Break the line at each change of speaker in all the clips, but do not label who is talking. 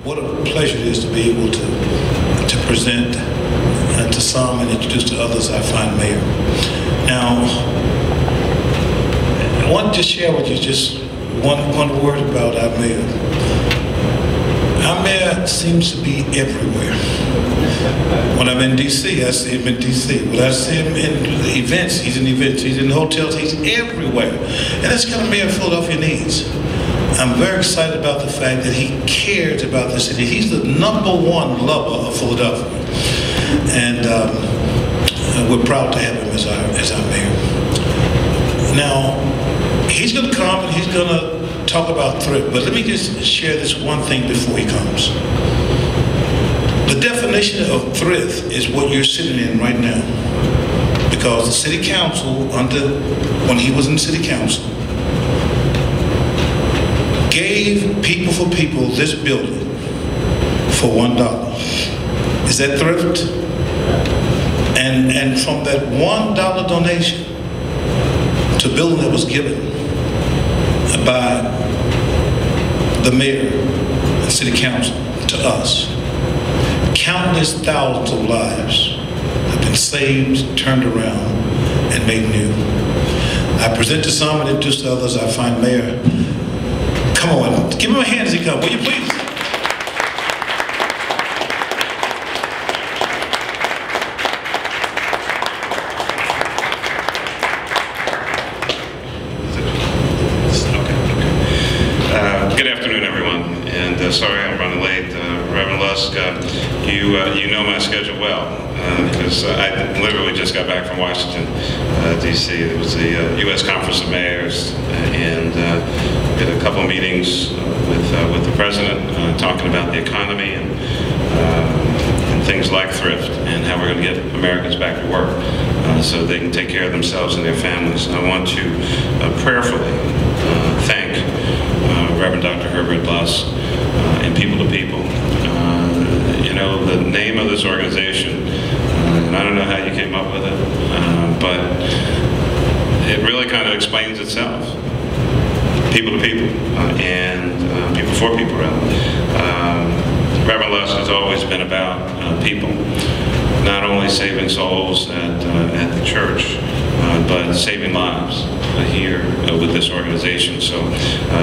what a pleasure it is to be able to present to some and introduce to others our fine mayor. Now, I want to share with you just one word about our mayor. Our mayor seems to be everywhere. When I'm in D.C., I see him in D.C. When I see him in events, he's in events. He's in hotels, he's everywhere. And that's the kind of mayor Philadelphia needs. I'm very excited about the fact that he cares about the city. He's the #1 lover of Philadelphia. And we're proud to have him as our mayor. Now, he's going to come and he's going to talk about thrift, but let me just share this one thing before he comes. The definition of thrift is what you're sitting in right now. Because the city council, when he was in city council, gave People for People this building for $1. Is that thrift? And from that $1 donation to a building that was given by the mayor and city council to us, countless thousands of lives have been saved, turned around, and made new. I present to some and introduce to others our fine mayor. Come on, give him a hand as he comes, will you please?
Good afternoon, everyone, and sorry I'm running late. Reverend Lusk, you know my schedule well, because I literally just got back from Washington, D.C. It was the U.S. Conference of Mayors, and did a couple of meetings with the president talking about the economy and things like thrift and how we're going to get Americans back to work so they can take care of themselves and their families. I want to prayerfully thank Reverend Dr. Herbert Lusk and People to People. You know, the name of this organization, and I don't know how you came up with it, but it really kind of explains itself. People to People, and People for People, rather. Reverend Lusk has always been about people, not only saving souls at the church, but saving lives here with this organization. So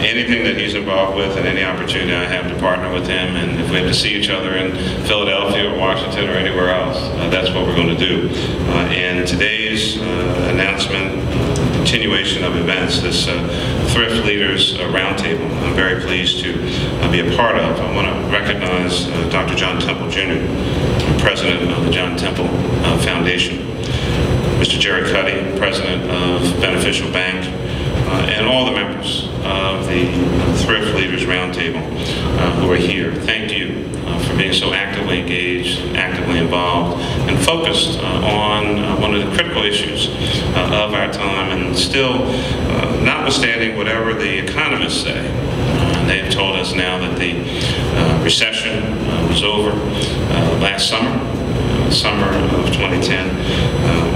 anything that he's involved with and any opportunity I have to partner with him, and if we have to see each other in Philadelphia or Washington or anywhere else, that's what we're going to do. And today's announcement, continuation of events, this Thrift Leaders Roundtable, I'm very pleased to be a part of. I want to recognize Dr. John Temple Jr., President of the John Temple Foundation, Mr. Jerry Cuddy, President of Beneficial Bank, and all the members of the Thrift Leaders Roundtable who are here. Thank you for being so actively engaged, actively involved, and focused on one of the critical issues of our time, and still, notwithstanding whatever the economists say, they've told us now that the recession was over last summer, summer of 2010,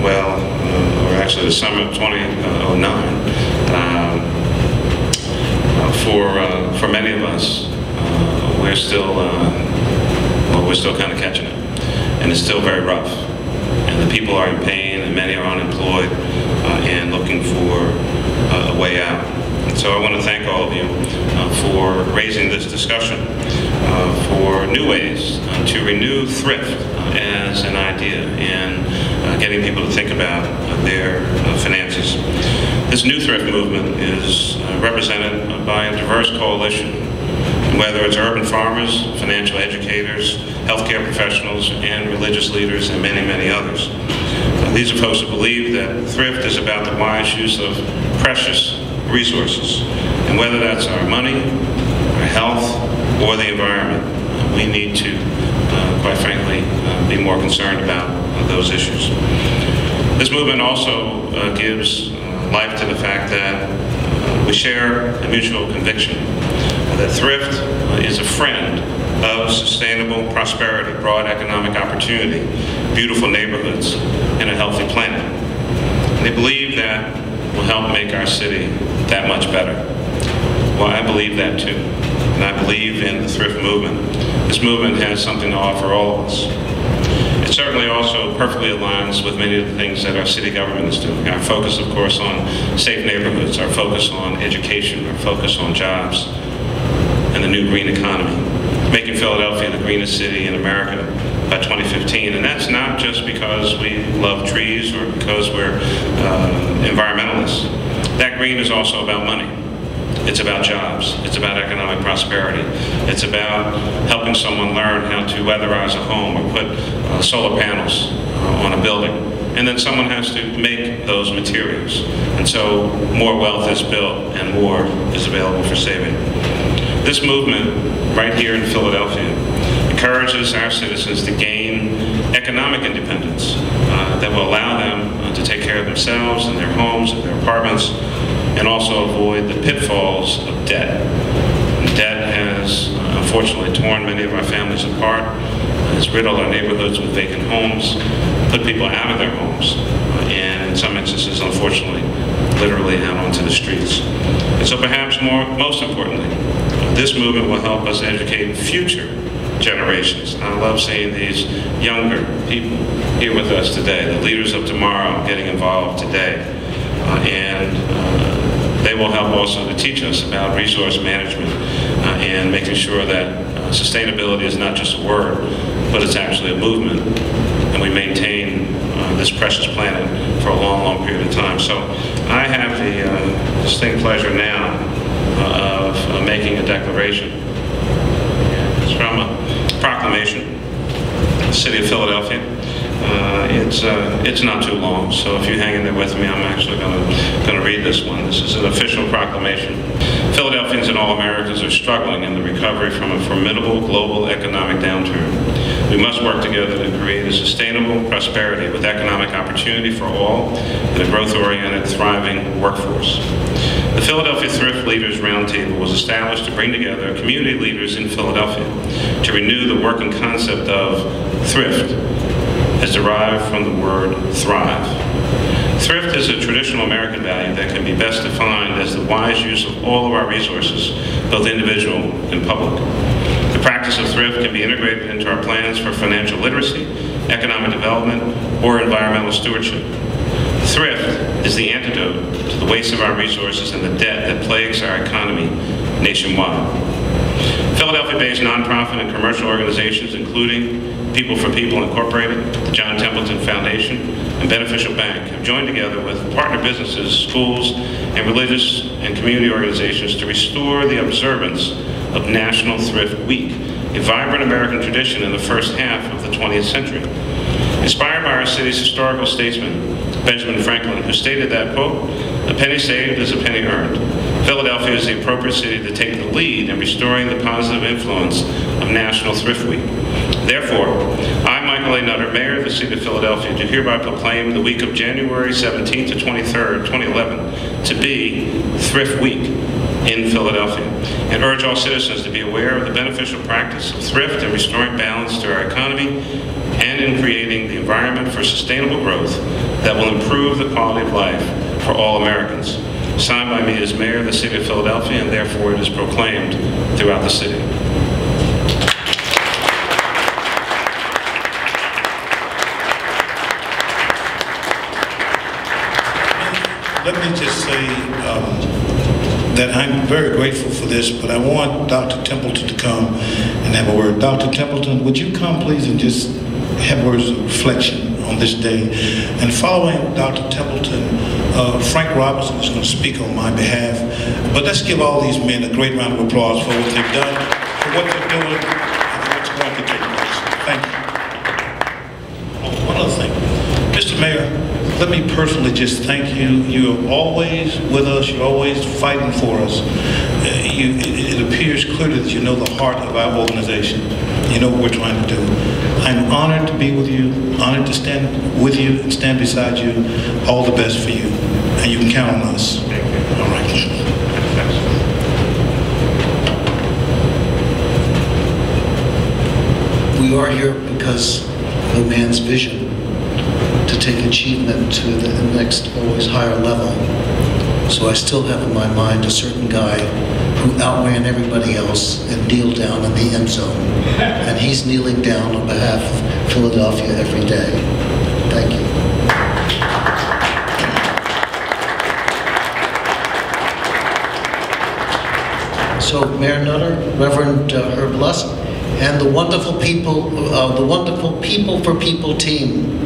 or actually the summer of 2009. For many of us, we're still kind of catching it, and it's still very rough. And the people are in pain, and many are unemployed and looking for a way out. And so I want to thank all of you for raising this discussion for new ways to renew thrift as an idea and getting people to think about their finances. This new thrift movement is represented by a diverse coalition, whether it's urban farmers, financial educators, healthcare professionals, and religious leaders, and many, many others. These are folks who believe that thrift is about the wise use of precious resources, and whether that's our money, our health, or the environment, we need to, quite frankly, be more concerned about those issues. This movement also gives life to the fact that we share a mutual conviction that thrift is a friend of sustainable prosperity, broad economic opportunity, beautiful neighborhoods, and a healthy planet. And they believe that will help make our city that much better. Well, I believe that too. And I believe in the thrift movement This movement has something to offer all of us. It certainly also perfectly aligns with many of the things that our city government is doing. Our focus, of course, on safe neighborhoods, our focus on education, our focus on jobs, and the new green economy, making Philadelphia the greenest city in America by 2015. And that's not just because we love trees or because we're environmentalists. That green is also about money. It's about jobs. It's about economic prosperity. It's about helping someone learn how to weatherize a home or put solar panels on a building. And then someone has to make those materials. And so more wealth is built and more is available for saving. This movement right here in Philadelphia encourages our citizens to gain economic independence that will allow them to take care of themselves and their homes and their apartments, and also avoid the pitfalls of debt. Debt has unfortunately torn many of our families apart, has riddled our neighborhoods with vacant homes, put people out of their homes, and in some instances, unfortunately, literally out onto the streets. And so perhaps most importantly, this movement will help us educate future generations. I love seeing these younger people here with us today, the leaders of tomorrow getting involved today. They will help also to teach us about resource management and making sure that sustainability is not just a word, but it's actually a movement, and we maintain this precious planet for a long, long period of time. So I have the distinct pleasure now of making a declaration. It's from a proclamation, the City of Philadelphia. It's not too long, so if you hang in there with me, I'm actually going to read this one. This is an official proclamation. Philadelphians and all Americans are struggling in the recovery from a formidable global economic downturn. We must work together to create a sustainable prosperity with economic opportunity for all and a growth-oriented, thriving workforce. The Philadelphia Thrift Leaders Roundtable was established to bring together community leaders in Philadelphia to renew the working concept of thrift, as derived from the word thrive. Thrift is a traditional American value that can be best defined as the wise use of all of our resources, both individual and public. The practice of thrift can be integrated into our plans for financial literacy, economic development, or environmental stewardship. Thrift is the antidote to the waste of our resources and the debt that plagues our economy nationwide. Philadelphia-based nonprofit and commercial organizations, including People for People Incorporated, the John Templeton Foundation, and Beneficial Bank, have joined together with partner businesses, schools, and religious and community organizations to restore the observance of National Thrift Week, a vibrant American tradition in the first half of the 20th century. Inspired by our city's historical statesman, Benjamin Franklin, who stated that, quote, "A penny saved is a penny earned." Philadelphia is the appropriate city to take the lead in restoring the positive influence of National Thrift Week. Therefore, I, Michael A. Nutter, Mayor of the City of Philadelphia, do hereby proclaim the week of January 17th to 23rd, 2011, to be Thrift Week in Philadelphia, and urge all citizens to be aware of the beneficial practice of thrift in restoring balance to our economy and in creating the environment for sustainable growth that will improve the quality of life for all Americans. Signed by me as Mayor of the City of Philadelphia, and therefore it is proclaimed throughout the city.
Let me just say that I'm very grateful for this, but I want Dr. Templeton to come and have a word. Dr. Templeton, would you come please and just have words of reflection on this day? And following Dr. Templeton, Frank Robinson is going to speak on my behalf. But let's give all these men a great round of applause for what they've done, for what they're doing, and for what's going to take place. Thank you. Oh, one other thing. Mr. Mayor, let me personally just thank you. You're always with us. You're always fighting for us. It appears clearly that you know the heart of our organization. You know what we're trying to do. I'm honored to be with you, honored to stand with you and stand beside you. All the best for you. And you can count on us. All right.
We are here because of a man's vision to take achievement to the next, always higher level. So I still have in my mind a certain guy who outran everybody else and kneeled down in the end zone. And he's kneeling down on behalf of Philadelphia every day. Thank you. So Mayor Nutter, Reverend Herb Lusk, and the wonderful people for People team.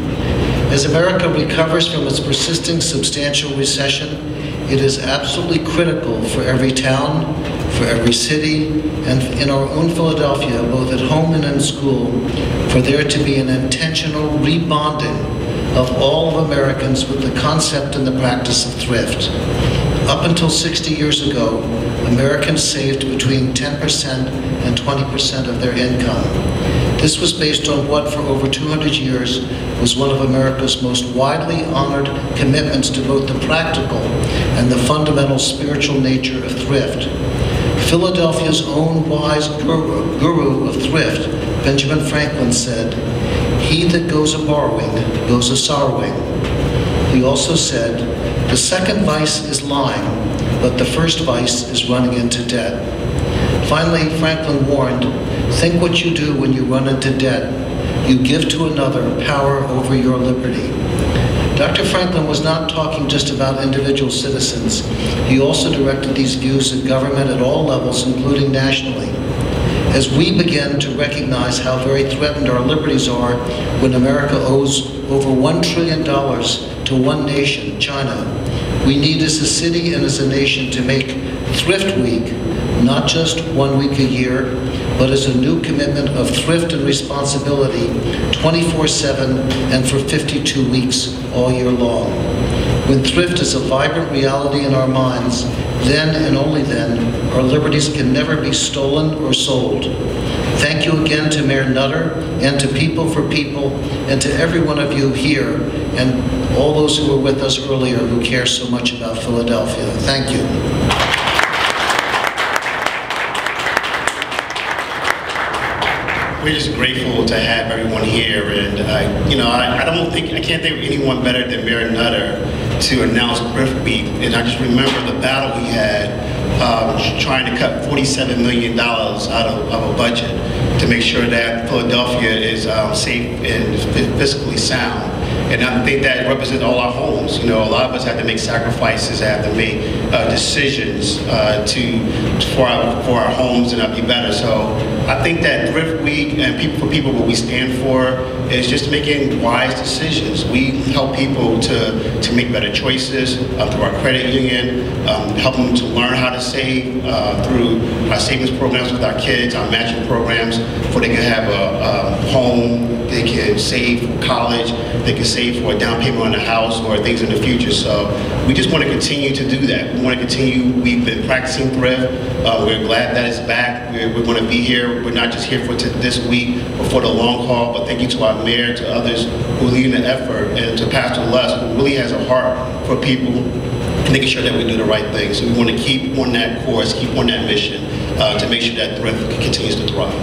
As America recovers from its persisting substantial recession, it is absolutely critical for every town, for every city, and in our own Philadelphia, both at home and in school, for there to be an intentional rebonding of all of Americans with the concept and the practice of thrift. Up until 60 years ago, Americans saved between 10% and 20% of their income. This was based on what, for over 200 years, was one of America's most widely honored commitments to both the practical and the fundamental spiritual nature of thrift. Philadelphia's own wise guru of thrift, Benjamin Franklin, said, "He that goes a-borrowing goes a-sorrowing." He also said, "The second vice is lying, but the first vice is running into debt." Finally, Franklin warned, "Think what you do when you run into debt. You give to another power over your liberty." Dr. Franklin was not talking just about individual citizens. He also directed these views at government at all levels, including nationally. As we begin to recognize how very threatened our liberties are when America owes over $1 trillion to one nation, China, we need as a city and as a nation to make Thrift Week not just 1 week a year, but as a new commitment of thrift and responsibility 24/7 and for 52 weeks all year long. When thrift is a vibrant reality in our minds, then and only then, our liberties can never be stolen or sold. Thank you again to Mayor Nutter and to People for People and to every one of you here and all those who were with us earlier who care so much about Philadelphia. Thank you.
We're just grateful to have everyone here, and I can't think of anyone better than Mayor Nutter to announce Thrift Week. And I just remember the battle we had trying to cut $47 million out of a budget to make sure that Philadelphia is safe and fiscally sound. And I think that represents all our homes. You know, a lot of us have to make sacrifices, have to make decisions for our homes and be better. So I think that Thrift Week and People for People, what we stand for is just making wise decisions. We help people to make better choices through our credit union, help them to learn how to save through our savings programs with our kids, our matching programs, for they can have a home, they can save for college, they can save for a down payment on a house or things in the future. So we just want to continue to do that. We want to continue. We've been practicing thrift. We're glad that it's back. We want to be here. We're not just here for this week, but for the long haul. But thank you to our mayor, to others who lead in the effort, and to Pastor Lusk, who really has a heart for people and making sure that we do the right thing. So we want to keep on that course, keep on that mission to make sure that thrift continues to thrive.